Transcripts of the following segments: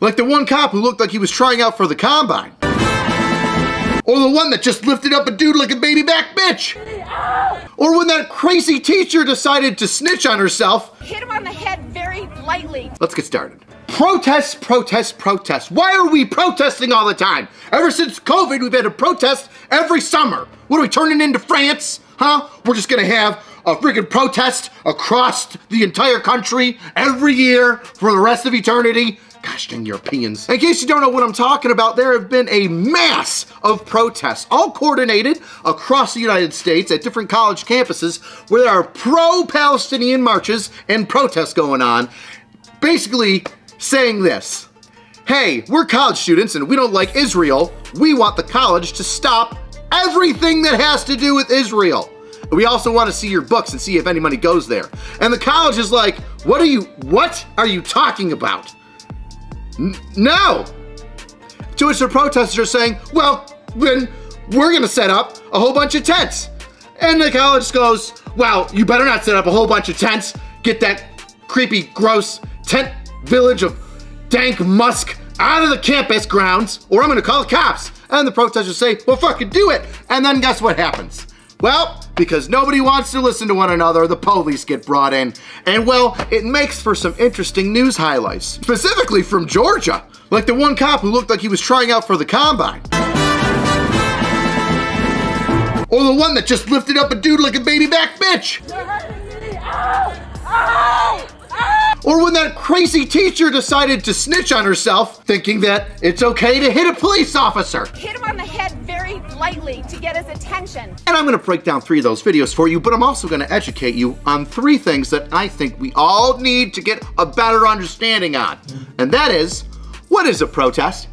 Like the one cop who looked like he was trying out for the combine. Or the one that just lifted up a dude like a baby back bitch. Or when that crazy teacher decided to snitch on herself. Hit him on the head very lightly. Let's get started. Protests, protests, protests. Why are we protesting all the time? Ever since COVID, we've had to protest every summer. What are we turning into France? Huh? We're just gonna have a freaking protest across the entire country every year for the rest of eternity. Gosh dang Europeans. In case you don't know what I'm talking about, there have been a mass of protests, all coordinated across the United States at different college campuses where there are pro-Palestinian marches and protests going on, basically saying this: hey, we're college students and we don't like Israel. We want the college to stop everything that has to do with Israel. We also want to see your books and see if anybody goes there. And the college is like, what are you talking about? No! To which the protesters are saying, well, then we're gonna set up a whole bunch of tents. And the college goes, well, you better not set up a whole bunch of tents. Get that creepy, gross tent village of dank musk out of the campus grounds, or I'm gonna call the cops. And the protesters say, well, fucking do it. And then guess what happens? Well, because nobody wants to listen to one another, the police get brought in. And well, it makes for some interesting news highlights, specifically from Georgia. Like the one cop who looked like he was trying out for the combine. Or the one that just lifted up a dude like a baby back bitch. Or when that crazy teacher decided to snitch on herself, thinking that it's okay to hit a police officer. Hit him on the head very lightly to get his attention. And I'm gonna break down 3 of those videos for you, but I'm also gonna educate you on 3 things that I think we all need to get a better understanding on. And that is, what is a protest?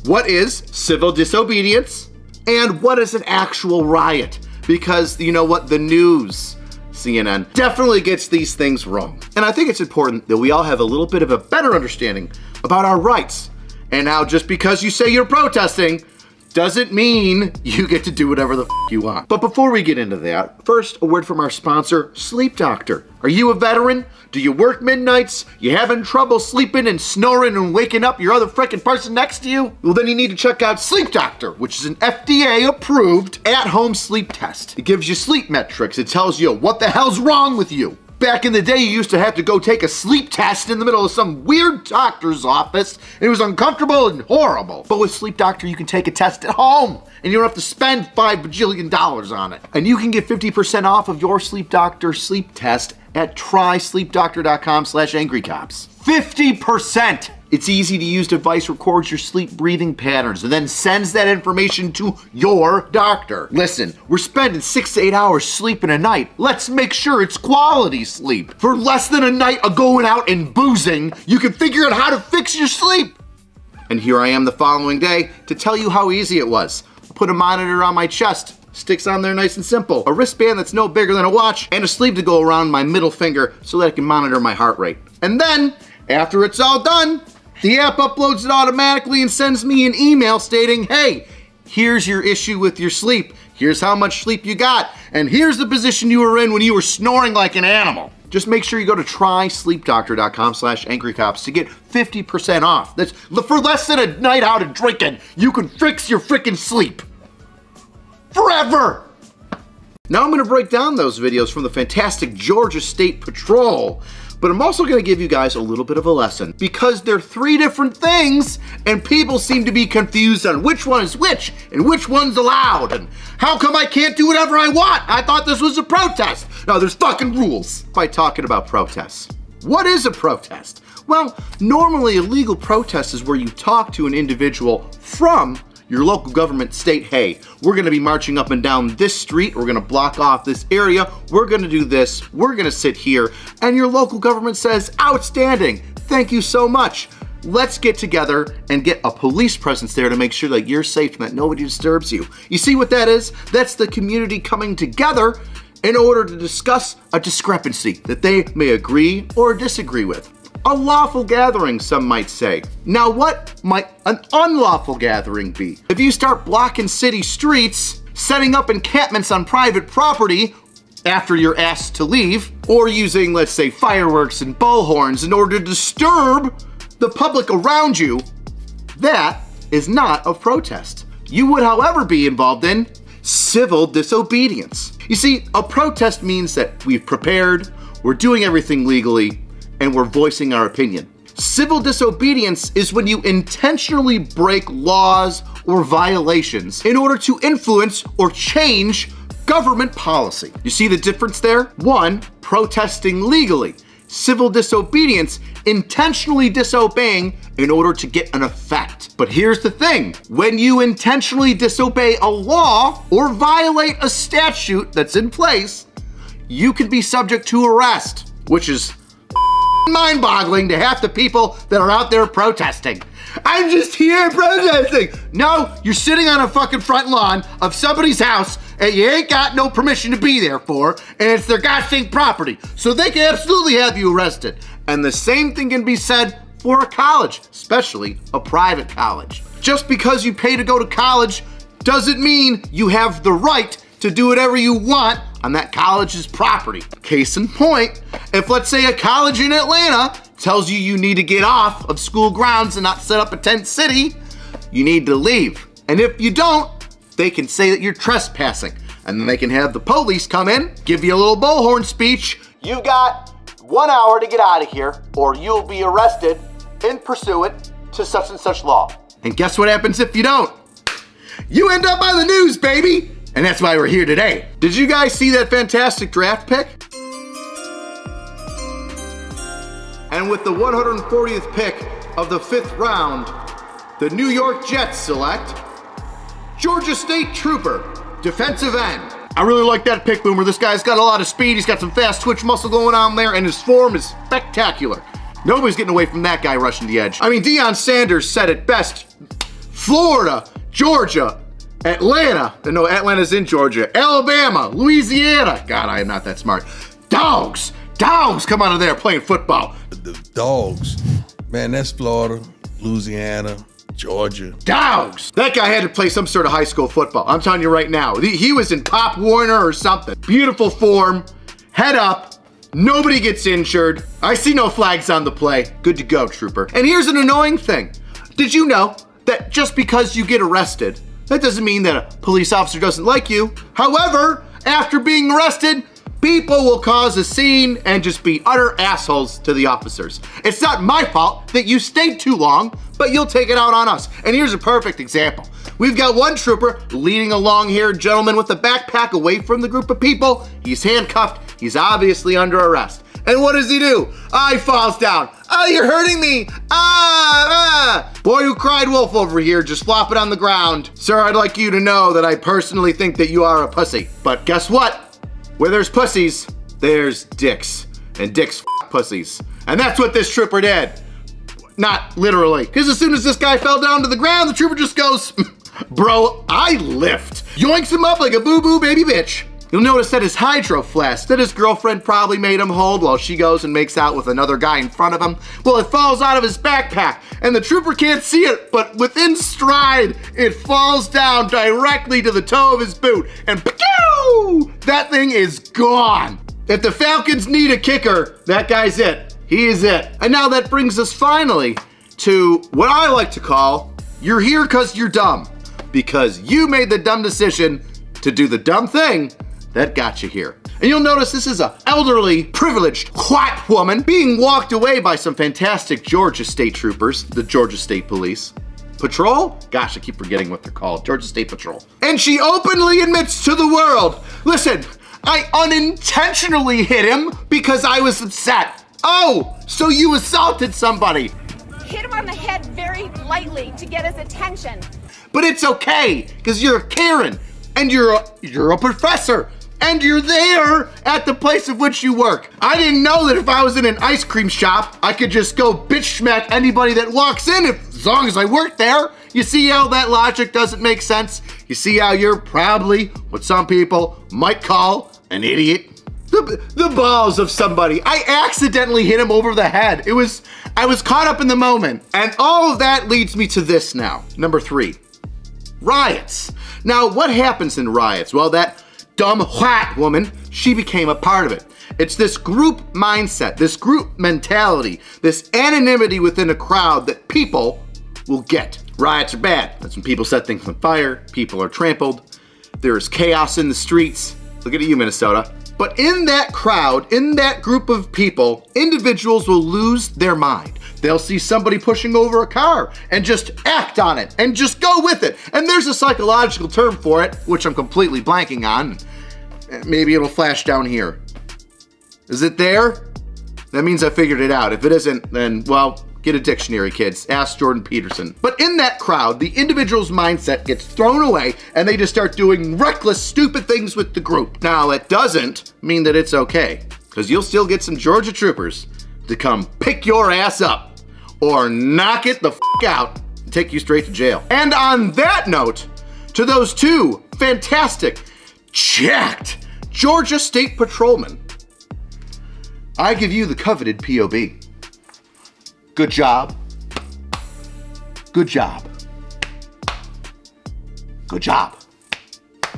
What is civil disobedience? And what is an actual riot? Because you know what, the news, CNN, definitely gets these things wrong. And I think it's important that we all have a little bit of a better understanding about our rights. And how just because you say you're protesting doesn't mean you get to do whatever the f you want. But before we get into that, first a word from our sponsor, Sleep Doctor. Are you a veteran? Do you work midnights? You having trouble sleeping and snoring and waking up your other frickin' person next to you? Well, then you need to check out Sleep Doctor, which is an FDA-approved at-home sleep test. It gives you sleep metrics. It tells you what the hell's wrong with you. Back in the day, you used to have to go take a sleep test in the middle of some weird doctor's office, and it was uncomfortable and horrible. But with Sleep Doctor, you can take a test at home, and you don't have to spend $5 bajillion on it. And you can get 50% off of your Sleep Doctor sleep test at trysleepdoctor.com/angrycops. 50%! Its easy-to-use device records your sleep breathing patterns and then sends that information to your doctor. Listen, we're spending 6 to 8 hours sleeping a night. Let's make sure it's quality sleep. For less than a night of going out and boozing, you can figure out how to fix your sleep. And here I am the following day to tell you how easy it was. I put a monitor on my chest. Sticks on there nice and simple. A wristband that's no bigger than a watch, and a sleeve to go around my middle finger so that I can monitor my heart rate. And then, after it's all done, the app uploads it automatically and sends me an email stating, hey, here's your issue with your sleep. Here's how much sleep you got. And here's the position you were in when you were snoring like an animal. Just make sure you go to trysleepdoctor.com/angrycops to get 50% off. That's for less than a night out of drinking. You can fix your freaking sleep. Forever! Now I'm gonna break down those videos from the fantastic Georgia State Patrol, but I'm also gonna give you guys a little bit of a lesson because they're 3 different things and people seem to be confused on which one is which and which one's allowed and how come I can't do whatever I want? I thought this was a protest. No, there's fucking rules. By talking about protests. What is a protest? Well, normally a legal protest is where you talk to an individual from your local government state, hey, we're gonna be marching up and down this street, we're gonna block off this area, we're gonna do this, we're gonna sit here, and your local government says, outstanding, thank you so much. Let's get together and get a police presence there to make sure that you're safe and that nobody disturbs you. You see what that is? That's the community coming together in order to discuss a discrepancy that they may agree or disagree with. A lawful gathering, some might say. Now what might an unlawful gathering be? If you start blocking city streets, setting up encampments on private property after you're asked to leave, or using, let's say, fireworks and bullhorns in order to disturb the public around you, that is not a protest. You would, however, be involved in civil disobedience. You see, a protest means that we've prepared, we're doing everything legally, and we're voicing our opinion. Civil disobedience is when you intentionally break laws or violations in order to influence or change government policy. You see the difference there? One, protesting legally. Civil disobedience, intentionally disobeying in order to get an effect. But here's the thing, when you intentionally disobey a law or violate a statute that's in place, you could be subject to arrest, which is mind-boggling to half the people that are out there protesting. I'm just here protesting. No, you're sitting on a fucking front lawn of somebody's house and you ain't got no permission to be there for, and it's their goddamn property. So they can absolutely have you arrested. And the same thing can be said for a college, especially a private college. Just because you pay to go to college doesn't mean you have the right to do whatever you want on that college's property. Case in point, if let's say a college in Atlanta tells you need to get off of school grounds and not set up a tent city, you need to leave. And if you don't, they can say that you're trespassing. And then they can have the police come in, give you a little bullhorn speech. You've got 1 hour to get out of here, or you'll be arrested in pursuant to such and such law. And guess what happens if you don't? You end up on the news, baby! And that's why we're here today. Did you guys see that fantastic draft pick? And with the 140th pick of the 5th round, the New York Jets select Georgia State Trooper, defensive end. I really like that pick, Boomer. This guy's got a lot of speed, he's got some fast twitch muscle going on there, and his form is spectacular. Nobody's getting away from that guy rushing the edge. I mean, Deion Sanders said it best. Florida, Georgia, Atlanta, no, Atlanta's in Georgia, Alabama, Louisiana. God, I am not that smart. Dogs come out of there playing football. The dogs, man, that's Florida, Louisiana, Georgia. Dogs! That guy had to play some sort of high school football. I'm telling you right now. He was in Pop Warner or something. Beautiful form, head up, nobody gets injured. I see no flags on the play. Good to go, Trooper. And here's an annoying thing. Did you know that just because you get arrested, that doesn't mean that a police officer doesn't like you? However, after being arrested, people will cause a scene and just be utter assholes to the officers. It's not my fault that you stayed too long, but you'll take it out on us. And here's a perfect example. We've got one trooper leading a long-haired gentleman with a backpack away from the group of people. He's handcuffed. He's obviously under arrest. And what does he do? He falls down. Oh, you're hurting me. Boy who cried wolf over here, just flopping on the ground. Sir, I'd like you to know that I personally think that you are a pussy. But guess what? Where there's pussies, there's dicks. And dicks f pussies. And that's what this trooper did. Not literally. Because as soon as this guy fell down to the ground, the trooper just goes, bro, I lift. Yoinks him up like a boo-boo baby bitch. You'll notice that his hydro flask that his girlfriend probably made him hold while she goes and makes out with another guy in front of him, well, it falls out of his backpack and the trooper can't see it, but within stride, it falls down directly to the toe of his boot and pew! That thing is gone. If the Falcons need a kicker, that guy's it. He is it. And now that brings us finally to what I like to call, you're here because you're dumb. Because you made the dumb decision to do the dumb thing that got you here. And you'll notice this is an elderly, privileged, white woman being walked away by some fantastic Georgia State troopers, the Georgia State Police. Patrol? Gosh, I keep forgetting what they're called. Georgia State Patrol. And she openly admits to the world, listen, I unintentionally hit him because I was upset. Oh, so you assaulted somebody. Hit him on the head very lightly to get his attention. But it's okay, because you're a Karen, and you're a professor, and you're there at the place of which you work. I didn't know that if I was in an ice cream shop, I could just go bitch smack anybody that walks in as long as I work there. You see how that logic doesn't make sense? You see how you're probably what some people might call an idiot? The balls of somebody. I accidentally hit him over the head. I was caught up in the moment. And all of that leads me to this now. Number 3, riots. Now, what happens in riots? Well, that dumb white woman, she became a part of it. It's this group mindset, this group mentality, this anonymity within a crowd that people will get. Riots are bad. That's when people set things on fire, people are trampled, there is chaos in the streets. Look at you, Minnesota. But in that crowd, in that group of people, individuals will lose their mind. They'll see somebody pushing over a car and just act on it and just go with it. And there's a psychological term for it, which I'm completely blanking on. Maybe it'll flash down here. Is it there? That means I figured it out. If it isn't, then, well, get a dictionary, kids. Ask Jordan Peterson. But in that crowd, the individual's mindset gets thrown away and they just start doing reckless, stupid things with the group. Now, that doesn't mean that it's okay, because you'll still get some Georgia troopers to come pick your ass up or knock it the f out and take you straight to jail. And on that note, to those two fantastic, jacked Georgia State Patrolmen, I give you the coveted POB. Good job. Good job. Good job.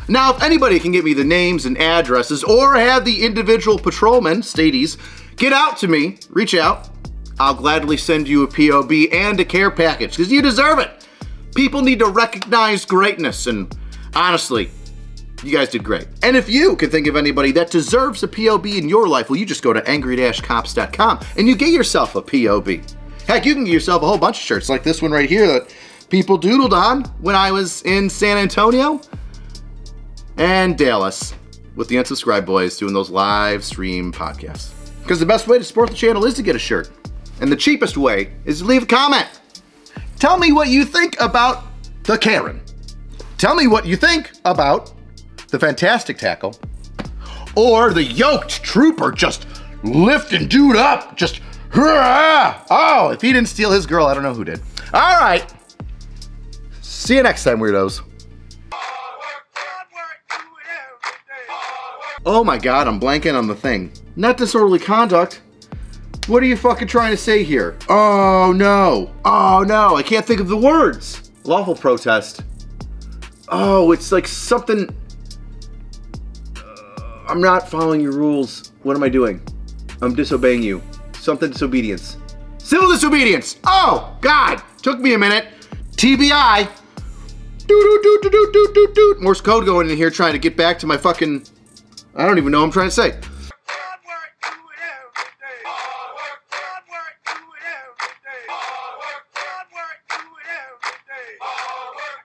Now, if anybody can get me the names and addresses or have the individual patrolmen, staties, get out to me, reach out, I'll gladly send you a POB and a care package, because you deserve it. People need to recognize greatness, and honestly, you guys did great. And if you can think of anybody that deserves a POB in your life, well, you just go to angry-cops.com and you get yourself a POB. Heck, you can get yourself a whole bunch of shirts like this one right here that people doodled on when I was in San Antonio and Dallas with the Unsubscribed Boys doing those live stream podcasts. Because the best way to support the channel is to get a shirt. And the cheapest way is to leave a comment. Tell me what you think about the Karen. Tell me what you think about the fantastic tackle or the yoked trooper just lifting dude up, just, oh, if he didn't steal his girl, I don't know who did. All right, see you next time, weirdos. Oh my God, I'm blanking on the thing. Not disorderly conduct. What are you fucking trying to say here? Oh no, I can't think of the words. Lawful protest. Oh, it's like something. I'm not following your rules. What am I doing? I'm disobeying you. Something disobedience. Civil disobedience. Oh, God. Took me a minute. TBI. Morse code going in here trying to get back to my fucking, I don't even know what I'm trying to say.